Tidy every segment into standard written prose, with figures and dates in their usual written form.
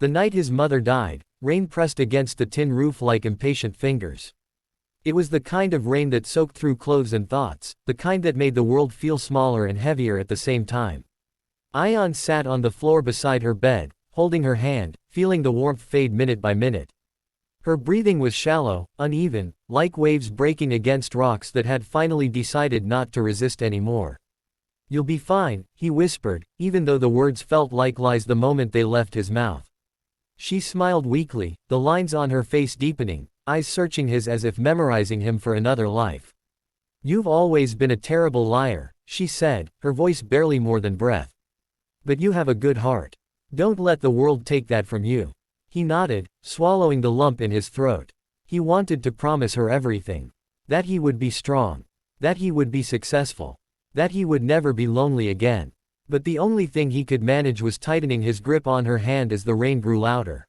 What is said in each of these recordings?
The night his mother died, rain pressed against the tin roof like impatient fingers. It was the kind of rain that soaked through clothes and thoughts, the kind that made the world feel smaller and heavier at the same time. Ayaan sat on the floor beside her bed, holding her hand, feeling the warmth fade minute by minute. Her breathing was shallow, uneven, like waves breaking against rocks that had finally decided not to resist anymore. "You'll be fine," he whispered, even though the words felt like lies the moment they left his mouth. She smiled weakly, the lines on her face deepening, eyes searching his as if memorizing him for another life. "You've always been a terrible liar," she said, her voice barely more than breath. "But you have a good heart. Don't let the world take that from you." He nodded, swallowing the lump in his throat. He wanted to promise her everything. That he would be strong. That he would be successful. That he would never be lonely again. But the only thing he could manage was tightening his grip on her hand as the rain grew louder.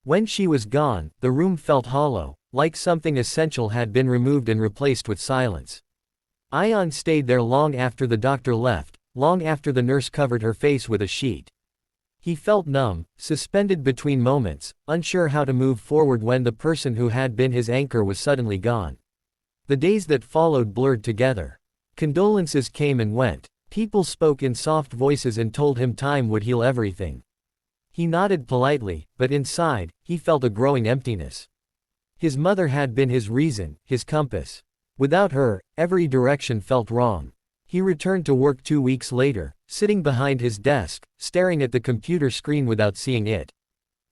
When she was gone, the room felt hollow, like something essential had been removed and replaced with silence. Ayaan stayed there long after the doctor left, long after the nurse covered her face with a sheet. He felt numb, suspended between moments, unsure how to move forward when the person who had been his anchor was suddenly gone. The days that followed blurred together. Condolences came and went. People spoke in soft voices and told him time would heal everything. He nodded politely, but inside, he felt a growing emptiness. His mother had been his reason, his compass. Without her, every direction felt wrong. He returned to work 2 weeks later, sitting behind his desk, staring at the computer screen without seeing it.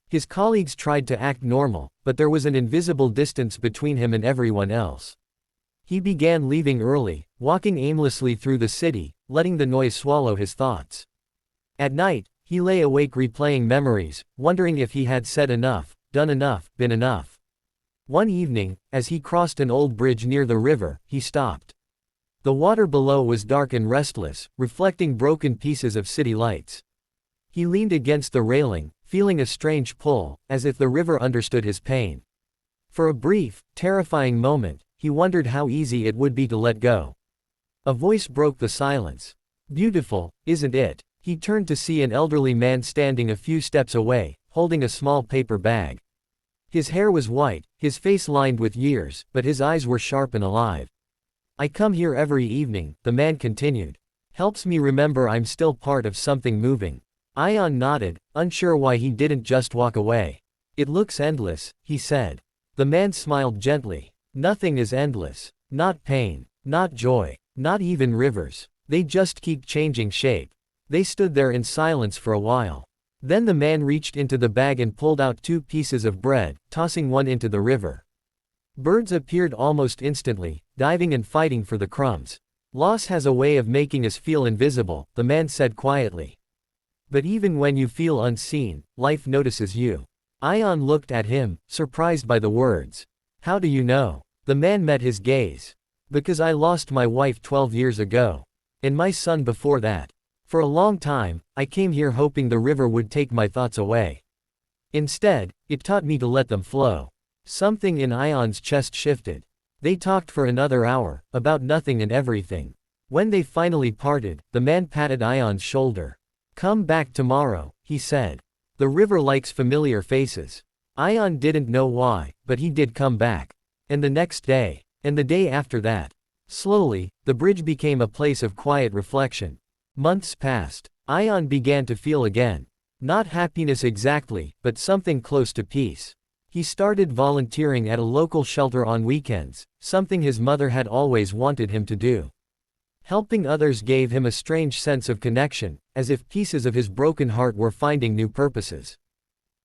His colleagues tried to act normal, but there was an invisible distance between him and everyone else. He began leaving early, walking aimlessly through the city, letting the noise swallow his thoughts. At night, he lay awake replaying memories, wondering if he had said enough, done enough, been enough. One evening, as he crossed an old bridge near the river, he stopped. The water below was dark and restless, reflecting broken pieces of city lights. He leaned against the railing, feeling a strange pull, as if the river understood his pain. For a brief, terrifying moment, he wondered how easy it would be to let go. A voice broke the silence. "Beautiful, isn't it?" He turned to see an elderly man standing a few steps away, holding a small paper bag. His hair was white, his face lined with years, but his eyes were sharp and alive. "I come here every evening," the man continued. "Helps me remember I'm still part of something moving." Ayaan nodded, unsure why he didn't just walk away. "It looks endless," he said. The man smiled gently. "Nothing is endless. Not pain. Not joy. Not even rivers. They just keep changing shape." They stood there in silence for a while. Then the man reached into the bag and pulled out 2 pieces of bread, tossing one into the river. Birds appeared almost instantly, diving and fighting for the crumbs. "Loss has a way of making us feel invisible," the man said quietly. "But even when you feel unseen, life notices you." Ayaan looked at him, surprised by the words. "How do you know?" The man met his gaze. "Because I lost my wife 12 years ago. And my son before that. For a long time, I came here hoping the river would take my thoughts away. Instead, it taught me to let them flow." Something in Ayaan's chest shifted. They talked for another hour, about nothing and everything. When they finally parted, the man patted Ayaan's shoulder. "Come back tomorrow," he said. "The river likes familiar faces." Ayaan didn't know why, but he did come back. And the next day. And the day after that. Slowly, the bridge became a place of quiet reflection. Months passed. Ayaan began to feel again. Not happiness exactly, but something close to peace. He started volunteering at a local shelter on weekends, something his mother had always wanted him to do. Helping others gave him a strange sense of connection, as if pieces of his broken heart were finding new purposes.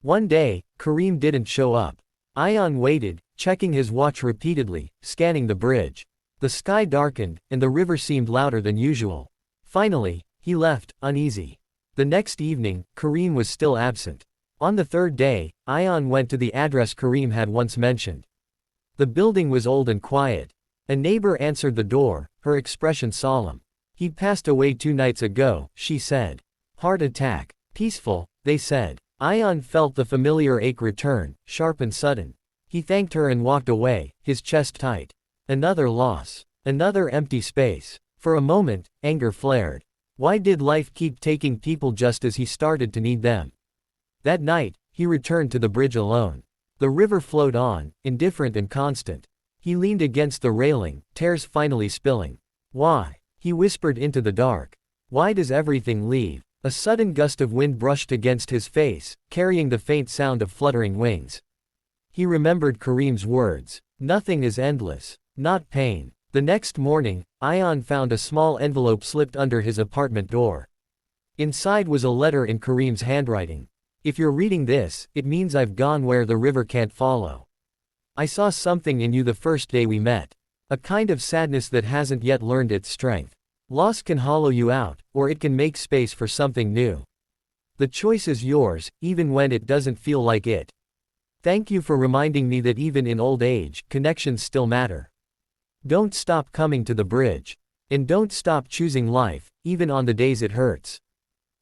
One day, Kareem didn't show up. Ayaan waited, checking his watch repeatedly, scanning the bridge. The sky darkened, and the river seemed louder than usual. Finally, he left, uneasy. The next evening, Kareem was still absent. On the third day, Ayaan went to the address Kareem had once mentioned. The building was old and quiet. A neighbor answered the door, her expression solemn. "He passed away 2 nights ago," she said. "Heart attack. Peaceful," they said. Ayaan felt the familiar ache return, sharp and sudden. He thanked her and walked away, his chest tight. Another loss. Another empty space. For a moment, anger flared. Why did life keep taking people just as he started to need them? That night, he returned to the bridge alone. The river flowed on, indifferent and constant. He leaned against the railing, tears finally spilling. Why? He whispered into the dark. Why does everything leave? A sudden gust of wind brushed against his face, carrying the faint sound of fluttering wings. He remembered Kareem's words. Nothing is endless. Not pain. The next morning, Ayaan found a small envelope slipped under his apartment door. Inside was a letter in Kareem's handwriting. If you're reading this, it means I've gone where the river can't follow. I saw something in you the first day we met. A kind of sadness that hasn't yet learned its strength. Loss can hollow you out, or it can make space for something new. The choice is yours, even when it doesn't feel like it. Thank you for reminding me that even in old age, connections still matter. Don't stop coming to the bridge. And don't stop choosing life, even on the days it hurts.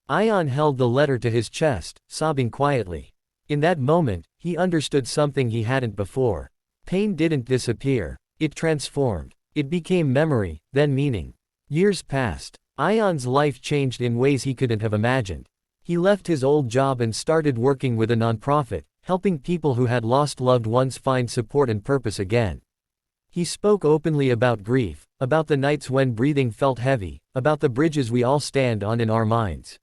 Ayaan held the letter to his chest, sobbing quietly. In that moment, he understood something he hadn't before. Pain didn't disappear. It transformed. It became memory, then meaning. Years passed. Ayaan's life changed in ways he couldn't have imagined. He left his old job and started working with a nonprofit, helping people who had lost loved ones find support and purpose again. He spoke openly about grief, about the nights when breathing felt heavy, about the bridges we all stand on in our minds.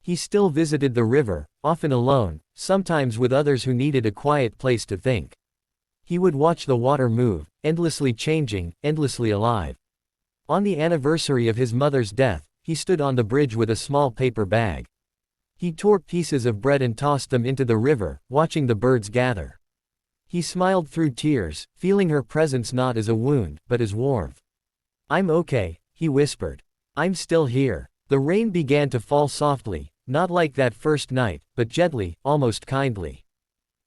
He still visited the river, often alone, sometimes with others who needed a quiet place to think. He would watch the water move, endlessly changing, endlessly alive. On the anniversary of his mother's death, he stood on the bridge with a small paper bag. He tore pieces of bread and tossed them into the river, watching the birds gather. He smiled through tears, feeling her presence not as a wound, but as warmth. I'm okay, he whispered. I'm still here. The rain began to fall softly, not like that first night, but gently, almost kindly.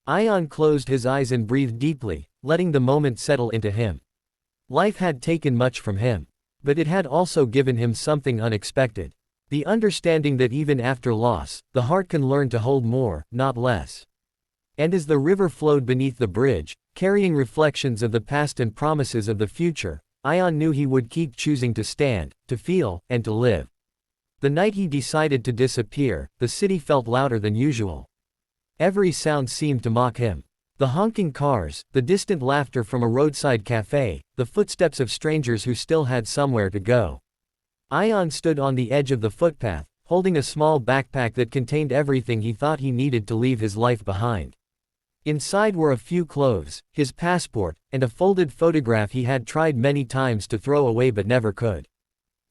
Ayaan closed his eyes and breathed deeply, letting the moment settle into him. Life had taken much from him. But it had also given him something unexpected. The understanding that even after loss, the heart can learn to hold more, not less. And as the river flowed beneath the bridge, carrying reflections of the past and promises of the future, Ayaan knew he would keep choosing to stand, to feel, and to live. The night he decided to disappear, the city felt louder than usual. Every sound seemed to mock him. The honking cars, the distant laughter from a roadside cafe, the footsteps of strangers who still had somewhere to go. Ayaan stood on the edge of the footpath, holding a small backpack that contained everything he thought he needed to leave his life behind. Inside were a few clothes, his passport, and a folded photograph he had tried many times to throw away but never could.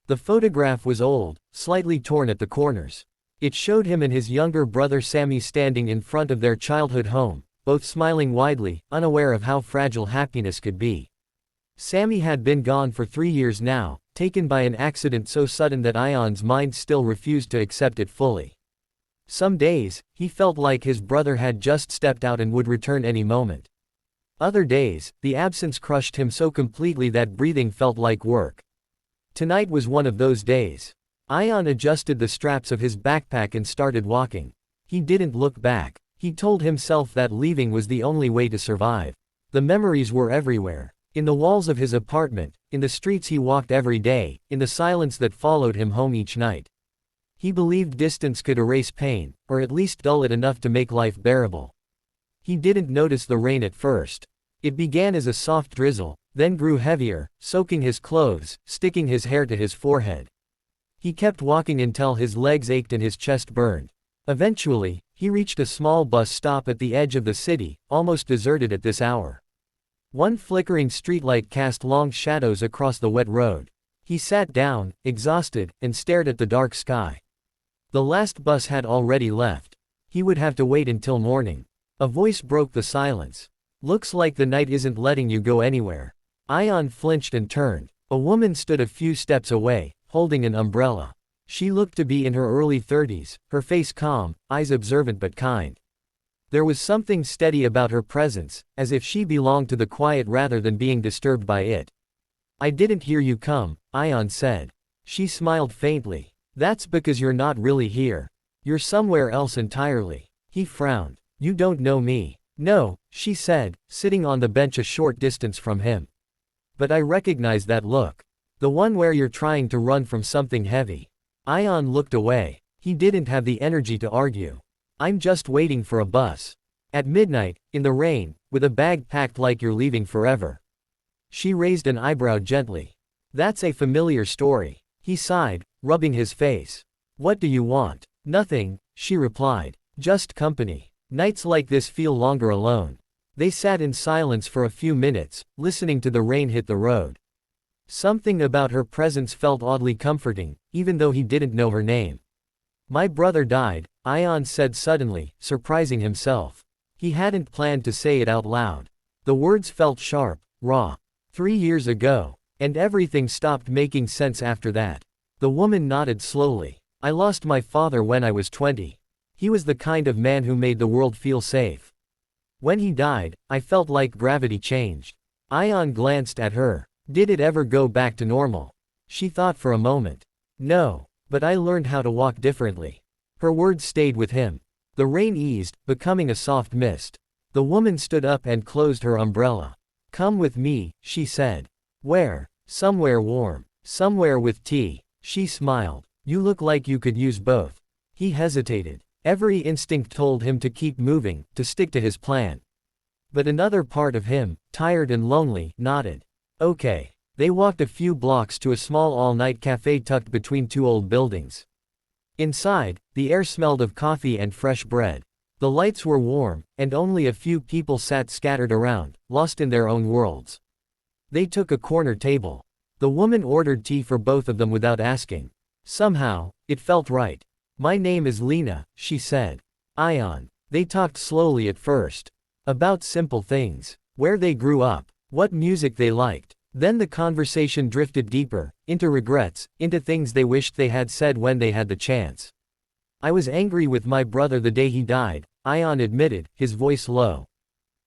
The photograph was old, slightly torn at the corners. It showed him and his younger brother Sammy standing in front of their childhood home, both smiling widely, unaware of how fragile happiness could be. Sammy had been gone for 3 years now, taken by an accident so sudden that Ayaan's mind still refused to accept it fully. Some days, he felt like his brother had just stepped out and would return any moment. Other days, the absence crushed him so completely that breathing felt like work. Tonight was one of those days. Ayaan adjusted the straps of his backpack and started walking. He didn't look back. He told himself that leaving was the only way to survive. The memories were everywhere. In the walls of his apartment, in the streets he walked every day, in the silence that followed him home each night. He believed distance could erase pain, or at least dull it enough to make life bearable. He didn't notice the rain at first. It began as a soft drizzle, then grew heavier, soaking his clothes, sticking his hair to his forehead. He kept walking until his legs ached and his chest burned. Eventually, he reached a small bus stop at the edge of the city, almost deserted at this hour. One flickering streetlight cast long shadows across the wet road. He sat down, exhausted, and stared at the dark sky. The last bus had already left. He would have to wait until morning. A voice broke the silence. Looks like the night isn't letting you go anywhere. Ayaan flinched and turned. A woman stood a few steps away, holding an umbrella. She looked to be in her early 30s, her face calm, eyes observant but kind. There was something steady about her presence, as if she belonged to the quiet rather than being disturbed by it. I didn't hear you come, Ayaan said. She smiled faintly. That's because you're not really here. You're somewhere else entirely. He frowned. You don't know me. No, she said, sitting on the bench a short distance from him. But I recognize that look. The one where you're trying to run from something heavy. Ayaan looked away. He didn't have the energy to argue. I'm just waiting for a bus. At midnight, in the rain, with a bag packed like you're leaving forever. She raised an eyebrow gently. That's a familiar story. He sighed, rubbing his face. What do you want? Nothing, she replied. Just company. Nights like this feel longer alone. They sat in silence for a few minutes, listening to the rain hit the road. Something about her presence felt oddly comforting, even though he didn't know her name. My brother died, Ayaan said suddenly, surprising himself. He hadn't planned to say it out loud. The words felt sharp, raw. 3 years ago. And everything stopped making sense after that. The woman nodded slowly. I lost my father when I was 20. He was the kind of man who made the world feel safe. When he died, I felt like gravity changed. Ayaan glanced at her. Did it ever go back to normal? She thought for a moment. No, but I learned how to walk differently. Her words stayed with him. The rain eased, becoming a soft mist. The woman stood up and closed her umbrella. Come with me, she said. Where? Somewhere warm. Somewhere with tea. She smiled. You look like you could use both. He hesitated. Every instinct told him to keep moving, to stick to his plan. But another part of him, tired and lonely, nodded. Okay. They walked a few blocks to a small all-night cafe tucked between 2 old buildings. Inside, the air smelled of coffee and fresh bread. The lights were warm, and only a few people sat scattered around, lost in their own worlds. They took a corner table. The woman ordered tea for both of them without asking. Somehow, it felt right. My name is Lena, she said. Ayaan. They talked slowly at first. About simple things. Where they grew up. What music they liked. Then the conversation drifted deeper, into regrets, into things they wished they had said when they had the chance. I was angry with my brother the day he died, Ayaan admitted, his voice low.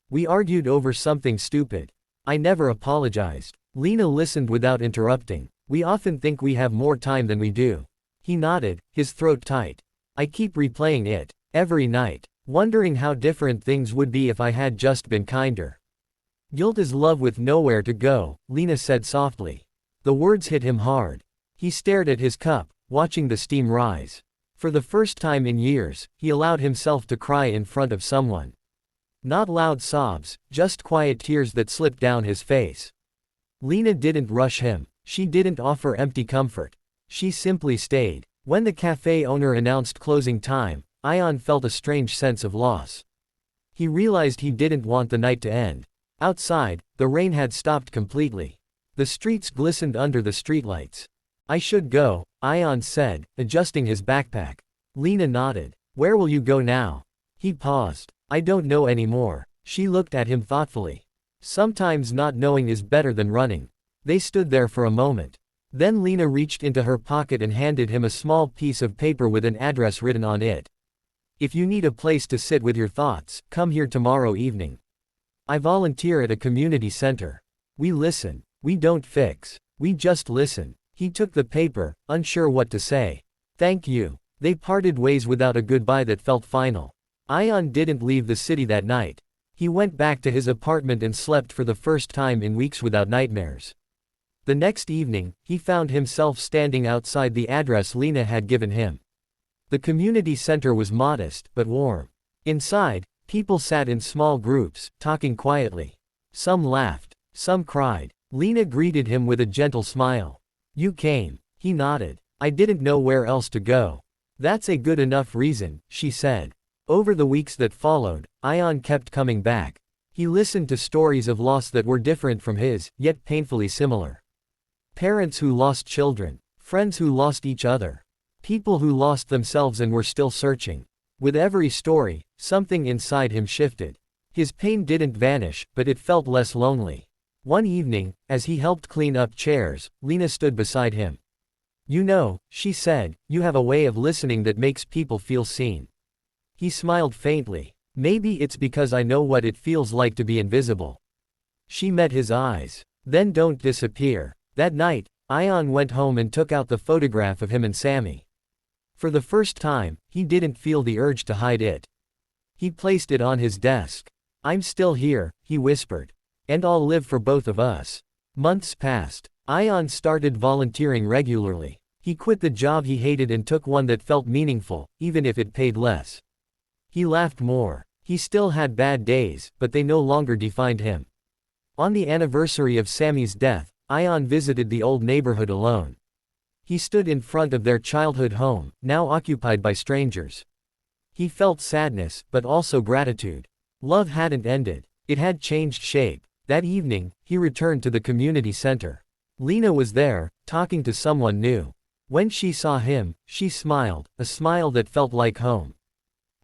We argued over something stupid. I never apologized. Lena listened without interrupting. We often think we have more time than we do. He nodded, his throat tight. I keep replaying it, every night, wondering how different things would be if I had just been kinder. Guilt is love with nowhere to go, Lena said softly. The words hit him hard. He stared at his cup, watching the steam rise. For the first time in years, he allowed himself to cry in front of someone. Not loud sobs, just quiet tears that slipped down his face. Lena didn't rush him. She didn't offer empty comfort. She simply stayed. When the cafe owner announced closing time, Ayaan felt a strange sense of loss. He realized he didn't want the night to end. Outside, the rain had stopped completely. The streets glistened under the streetlights. I should go, Ayaan said, adjusting his backpack. Lena nodded. Where will you go now? He paused. I don't know anymore. She looked at him thoughtfully. Sometimes not knowing is better than running. They stood there for a moment. Then Lena reached into her pocket and handed him a small piece of paper with an address written on it. If you need a place to sit with your thoughts, come here tomorrow evening. I volunteer at a community center. We listen. We don't fix. We just listen. He took the paper, unsure what to say. Thank you. They parted ways without a goodbye that felt final. Ayaan didn't leave the city that night. He went back to his apartment and slept for the first time in weeks without nightmares. The next evening, he found himself standing outside the address Lena had given him. The community center was modest, but warm. Inside, people sat in small groups, talking quietly. Some laughed. Some cried. Lena greeted him with a gentle smile. You came. He nodded. I didn't know where else to go. That's a good enough reason, she said. Over the weeks that followed, Ayaan kept coming back. He listened to stories of loss that were different from his, yet painfully similar. Parents who lost children. Friends who lost each other. People who lost themselves and were still searching. With every story, something inside him shifted. His pain didn't vanish, but it felt less lonely. One evening, as he helped clean up chairs, Lena stood beside him. You know, she said, you have a way of listening that makes people feel seen. He smiled faintly. Maybe it's because I know what it feels like to be invisible. She met his eyes. Then don't disappear. That night, Ayaan went home and took out the photograph of him and Sammy. For the first time, he didn't feel the urge to hide it. He placed it on his desk. I'm still here, he whispered. And I'll live for both of us. Months passed. Ayaan started volunteering regularly. He quit the job he hated and took one that felt meaningful, even if it paid less. He laughed more. He still had bad days, but they no longer defined him. On the anniversary of Sammy's death, Ayaan visited the old neighborhood alone. He stood in front of their childhood home, now occupied by strangers. He felt sadness, but also gratitude. Love hadn't ended. It had changed shape. That evening, he returned to the community center. Lena was there, talking to someone new. When she saw him, she smiled, a smile that felt like home.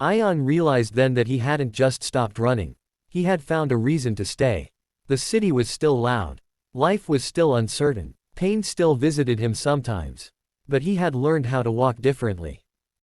Ayaan realized then that he hadn't just stopped running. He had found a reason to stay. The city was still loud. Life was still uncertain. Pain still visited him sometimes. But he had learned how to walk differently.